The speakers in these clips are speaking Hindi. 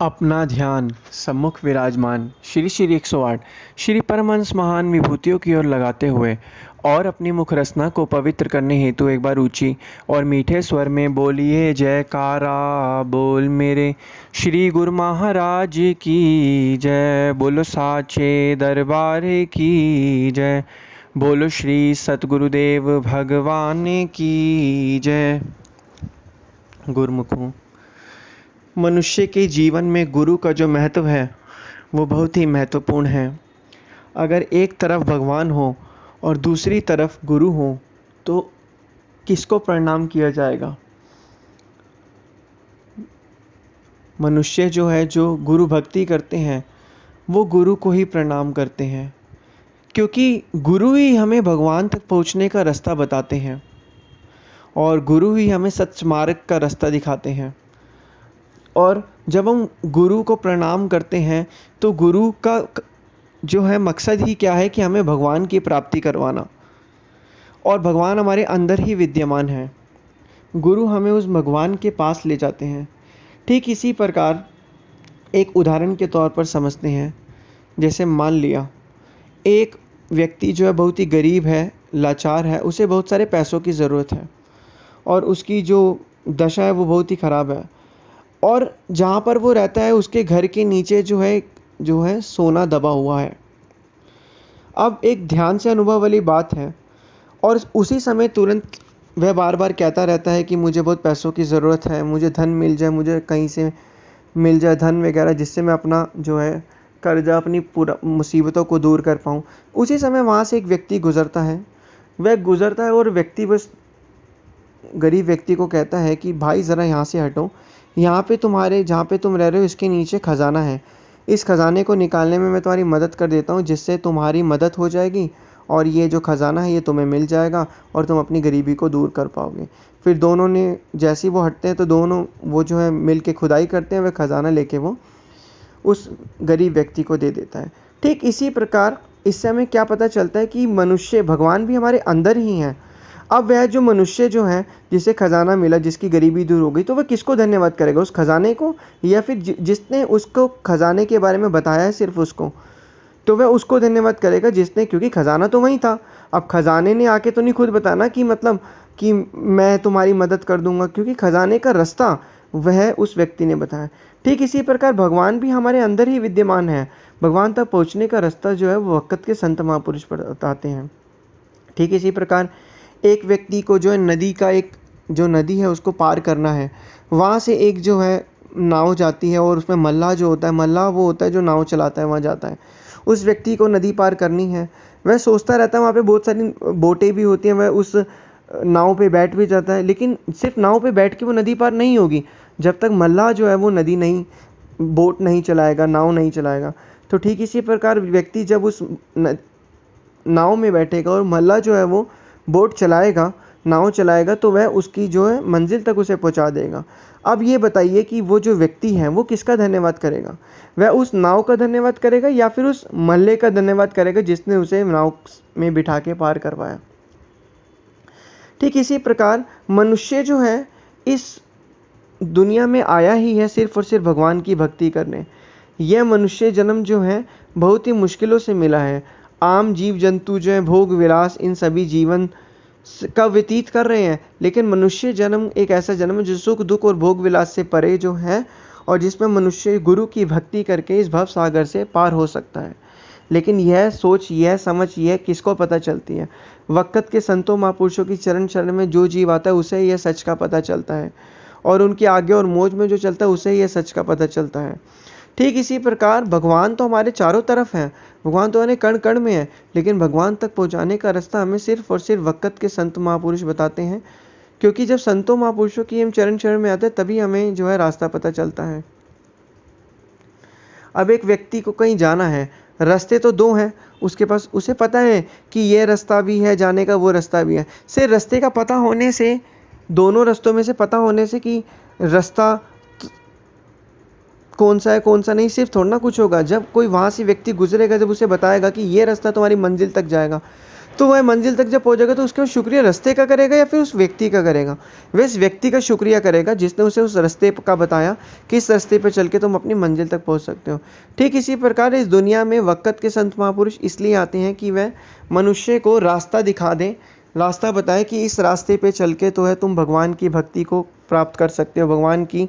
अपना ध्यान सम्मुख विराजमान श्री श्री 108 श्री परमहंस महान विभूतियों की ओर लगाते हुए और अपनी मुख रचना को पवित्र करने हेतु एक बार ऊंची और मीठे स्वर में बोलिए जयकारा। बोल मेरे श्री गुरु महाराज की जय। बोलो साचे दरबार की जय। बोलो श्री सतगुरुदेव भगवान की जय। गुरुमुखों, मनुष्य के जीवन में गुरु का जो महत्व है वो बहुत ही महत्वपूर्ण है। अगर एक तरफ भगवान हो और दूसरी तरफ गुरु हो तो किसको प्रणाम किया जाएगा? मनुष्य जो है, जो गुरु भक्ति करते हैं वो गुरु को ही प्रणाम करते हैं, क्योंकि गुरु ही हमें भगवान तक पहुंचने का रास्ता बताते हैं और गुरु ही हमें सच्च मार्ग का रास्ता दिखाते हैं। और जब हम गुरु को प्रणाम करते हैं तो गुरु का जो है मकसद ही क्या है कि हमें भगवान की प्राप्ति करवाना, और भगवान हमारे अंदर ही विद्यमान है। गुरु हमें उस भगवान के पास ले जाते हैं। ठीक इसी प्रकार एक उदाहरण के तौर पर समझते हैं। जैसे मान लिया एक व्यक्ति जो है बहुत ही गरीब है, लाचार है, उसे बहुत सारे पैसों की ज़रूरत है और उसकी जो दशा है वो बहुत ही ख़राब है, और जहाँ पर वो रहता है उसके घर के नीचे जो है सोना दबा हुआ है। अब एक ध्यान से अनुभव वाली बात है, और उसी समय तुरंत वह बार बार कहता रहता है कि मुझे बहुत पैसों की ज़रूरत है, मुझे धन मिल जाए, मुझे कहीं से मिल जाए धन वगैरह, जिससे मैं अपना जो है कर्जा, अपनी पूरा मुसीबतों को दूर कर पाऊँ। उसी समय वहाँ से एक व्यक्ति गुज़रता है। वह गुज़रता है और व्यक्ति बस गरीब व्यक्ति को कहता है कि भाई ज़रा यहाँ से हटो, यहाँ पे तुम्हारे जहाँ पे तुम रह रहे हो इसके नीचे खजाना है, इस खजाने को निकालने में मैं तुम्हारी मदद कर देता हूँ, जिससे तुम्हारी मदद हो जाएगी और ये जो खजाना है ये तुम्हें मिल जाएगा और तुम अपनी गरीबी को दूर कर पाओगे। फिर दोनों ने जैसे ही वो हटते हैं तो दोनों वो जो है मिल के खुदाई करते हैं, वह खजाना लेके वो उस गरीब व्यक्ति को दे देता है। ठीक इसी प्रकार इससे हमें क्या पता चलता है कि मनुष्य, भगवान भी हमारे अंदर ही हैं। अब वह जो मनुष्य जो है जिसे खजाना मिला, जिसकी गरीबी दूर हो गई, तो वह किसको धन्यवाद करेगा? उस खजाने को, या फिर जिसने उसको खजाने के बारे में बताया है सिर्फ उसको? तो वह उसको धन्यवाद करेगा जिसने, क्योंकि खजाना तो वही था। अब खजाने ने आके तो नहीं खुद बताना कि मतलब कि मैं तुम्हारी मदद कर दूंगा, क्योंकि खजाने का रास्ता वह उस व्यक्ति ने बताया। ठीक इसी प्रकार भगवान भी हमारे अंदर ही विद्यमान है। भगवान तक पहुँचने का रास्ता जो है वो वक़्त के संत महापुरुष बताते हैं। ठीक इसी प्रकार एक व्यक्ति को जो है नदी का, एक जो नदी है उसको पार करना है। वहाँ से एक जो है नाव जाती है और उसमें मल्लाह जो होता है, मल्लाह वो होता है जो नाव चलाता है, वहाँ जाता है। उस व्यक्ति को नदी पार करनी है, वह सोचता रहता है, वहाँ पे बहुत सारी बोटें भी होती हैं, वह उस नाव पे बैठ भी जाता है, लेकिन सिर्फ नाव पे बैठ के वो नदी पार नहीं होगी जब तक मल्लाह जो है वो नदी नहीं, बोट नहीं चलाएगा, नाव नहीं चलाएगा। तो ठीक इसी प्रकार व्यक्ति जब उस नाव में बैठेगा और मल्लाह जो है वो बोट चलाएगा, नाव चलाएगा, तो वह उसकी जो है मंजिल तक उसे पहुंचा देगा। अब ये बताइए कि वो जो व्यक्ति है वो किसका धन्यवाद करेगा? वह उस नाव का धन्यवाद करेगा या फिर उस मल्ले का धन्यवाद करेगा जिसने उसे नाव में बिठा के पार करवाया? ठीक इसी प्रकार मनुष्य जो है इस दुनिया में आया ही है सिर्फ और सिर्फ भगवान की भक्ति करने। यह मनुष्य जन्म जो है बहुत ही मुश्किलों से मिला है। आम जीव जंतु जो है भोग विलास इन सभी जीवन का व्यतीत कर रहे हैं, लेकिन मनुष्य जन्म एक ऐसा जन्म है जो सुख दुख और भोग विलास से परे जो है, और जिसमें मनुष्य गुरु की भक्ति करके इस भव सागर से पार हो सकता है। लेकिन यह सोच, यह समझ, यह किसको पता चलती है? वक़्त के संतों महापुरुषों की चरण शरण में जो जीव आता है उसे यह सच का पता चलता है, और उनके आगे और मौज में जो चलता है उसे यह सच का पता चलता है। ठीक इसी प्रकार भगवान तो हमारे चारों तरफ हैं, भगवान तो हमारे कण कण में है, लेकिन भगवान तक पहुंचाने का रास्ता हमें सिर्फ और सिर्फ वक़्त के संत महापुरुष बताते हैं, क्योंकि जब संतों महापुरुषों की हम चरण शरण में आते हैं तभी हमें जो है रास्ता पता चलता है। अब एक व्यक्ति को कहीं जाना है, रास्ते तो दो हैं उसके पास, उसे पता है कि ये रास्ता भी है जाने का, वो रास्ता भी है। सिर्फ रास्ते का पता होने से, दोनों रास्तों में से पता होने से कि रास्ता कौन सा है कौन सा नहीं, सिर्फ थोड़ा ना कुछ होगा। जब कोई वहाँ से व्यक्ति गुजरेगा, जब उसे बताएगा कि ये रास्ता तुम्हारी मंजिल तक जाएगा, तो वह मंजिल तक जब पहुंचेगा तो उसके बाद शुक्रिया रास्ते का करेगा या फिर उस व्यक्ति का करेगा? वह इस व्यक्ति का शुक्रिया करेगा जिसने उसे उस रास्ते का बताया कि इस रास्ते पर चल के तुम अपनी मंजिल तक पहुंच सकते हो। ठीक इसी प्रकार इस दुनिया में वक़्त के संत महापुरुष इसलिए आते हैं कि वह मनुष्य को रास्ता दिखा दें, रास्ता बताए कि इस रास्ते पे चल के तो है तुम भगवान की भक्ति को प्राप्त कर सकते हो, भगवान की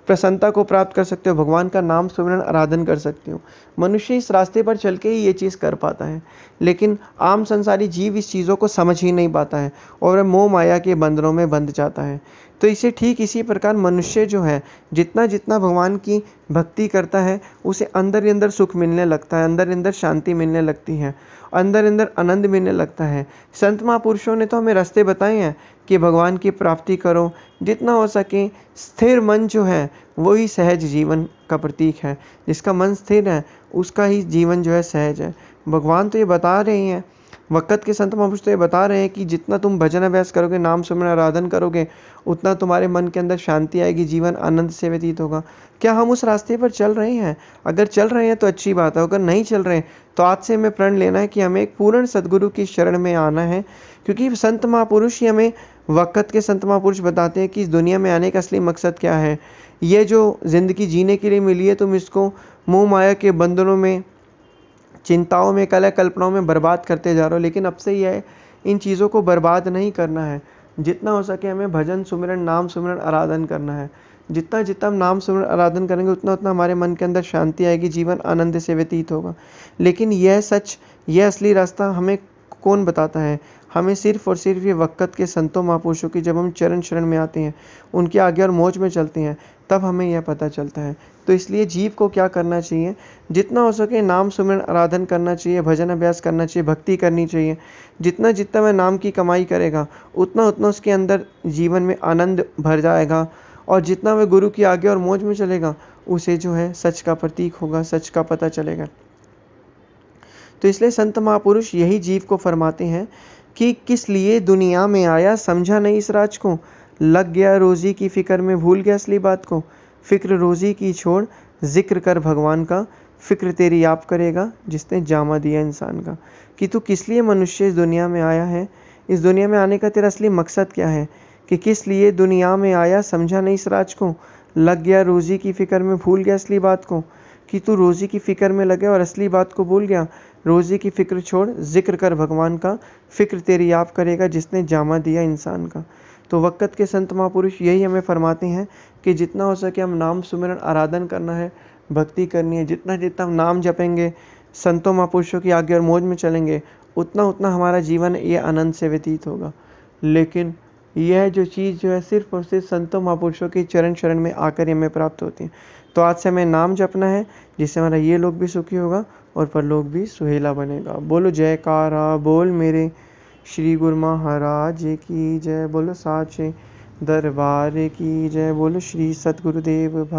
प्रसन्नता को प्राप्त कर सकते हो, भगवान का नाम सुमिरन आराधन कर सकते हो। मनुष्य इस रास्ते पर चल के ही ये चीज़ कर पाता है, लेकिन आम संसारी जीव इस चीज़ों को समझ ही नहीं पाता है और वह मोह माया के बंधनों में बंध जाता है। तो इसे ठीक इसी प्रकार मनुष्य जो है जितना जितना भगवान की भक्ति करता है उसे अंदर ही अंदर सुख मिलने लगता है, अंदर ही अंदर शांति मिलने लगती है, अंदर अंदर आनंद मिलने लगता है। संत महापुरुषों ने तो हमें रास्ते बताए हैं कि भगवान की प्राप्ति करो, जितना हो सके स्थिर मन जो है वही सहज जीवन का प्रतीक है। जिसका मन स्थिर है उसका ही जीवन जो है सहज है। भगवान तो ये बता रहे हैं, वक़्त के संत महापुरुष तो ये बता रहे हैं कि जितना तुम भजन अभ्यास करोगे, नाम सुमिरन आराधन करोगे, उतना तुम्हारे मन के अंदर शांति आएगी, जीवन आनंद से व्यतीत होगा। क्या हम उस रास्ते पर चल रहे हैं? अगर चल रहे हैं तो अच्छी बात है, अगर नहीं चल रहे हैं तो आज से हमें प्रण लेना है कि हमें एक पूर्ण सद्गुरु की शरण में आना है, क्योंकि संत महापुरुष ही हमें, वक़्त के संत महापुरुष बताते हैं कि इस दुनिया में आने का असली मकसद क्या है। ये जो ज़िंदगी जीने के लिए मिली है तुम इसको मोह माया के बंधनों में, चिंताओं में, कलह कल्पनाओं में बर्बाद करते जा रहे हो। लेकिन अब से ही है इन चीज़ों को बर्बाद नहीं करना है। जितना हो सके हमें भजन सुमिरन, नाम सुमिरन आराधन करना है। जितना जितना हम नाम सुमिरन आराधन करेंगे उतना उतना हमारे मन के अंदर शांति आएगी, जीवन आनंद से व्यतीत होगा। लेकिन यह सच, यह असली रास्ता हमें कौन बताता है? हमें सिर्फ और सिर्फ ये वक़्त के संतों महापुरुषों की, जब हम चरण शरण में आते हैं, उनकी आज्ञा और मौज में चलते हैं, तब हमें यह पता चलता है। तो इसलिए जीव को क्या करना चाहिए? जितना हो सके नाम सुमिरन आराधन करना चाहिए, भजन अभ्यास करना चाहिए, भक्ति करनी चाहिए। जितना जितना वह नाम की कमाई करेगा उतना उतना उसके अंदर जीवन में आनंद भर जाएगा, और जितना वह गुरु की आज्ञा और मौज में चलेगा उसे जो है सच का प्रतीक होगा, सच का पता चलेगा। तो इसलिए संत महापुरुष यही जीव को फरमाते हैं कि किस लिए दुनिया में आया, समझा नहीं इस राज को, लग गया रोज़ी की फ़िक्र में, भूल गया असली बात को। फ़िक्र रोज़ी की छोड़, ज़िक्र कर भगवान का, फ़िक्र तेरी आप करेगा जिसने जामा दिया इंसान का। कि तू किस लिए मनुष्य इस दुनिया में आया है, इस दुनिया में आने का तेरा असली मकसद क्या है, कि किस लिए दुनिया में आया, समझा नहीं इस राज को, लग गया रोज़ी की फ़िक्र में, भूल गया असली बात को। कि तू रोज़ी की फ़िक्र में लगे और असली बात को भूल गया। रोज़ी की फ़िक्र छोड़, ज़िक्र कर भगवान का, फ़िक्र तेरी आप करेगा जिसने जामा दिया इंसान का। तो वक़्त के संत महापुरुष यही हमें फरमाते हैं कि जितना हो सके हम नाम सुमिरन आराधन करना है, भक्ति करनी है। जितना जितना हम नाम जपेंगे, संतों महापुरुषों की आज्ञा और मौज में चलेंगे, उतना उतना हमारा जीवन ये आनंद से व्यतीत होगा। लेकिन यह जो चीज़ जो है सिर्फ़ और सिर्फ संतों महापुरुषों की चरण शरण में आकर ही हमें प्राप्त होती है। तो आज से हमें नाम जपना है, जिससे हमारा ये लोक भी सुखी होगा और परलोक भी सुहेला बनेगा। बोलो जयकारा बोल मेरे श्री गुरु महाराज की जय, बोलो साचे दरबार की जय, बोलो श्री सतगुरुदेव भक्त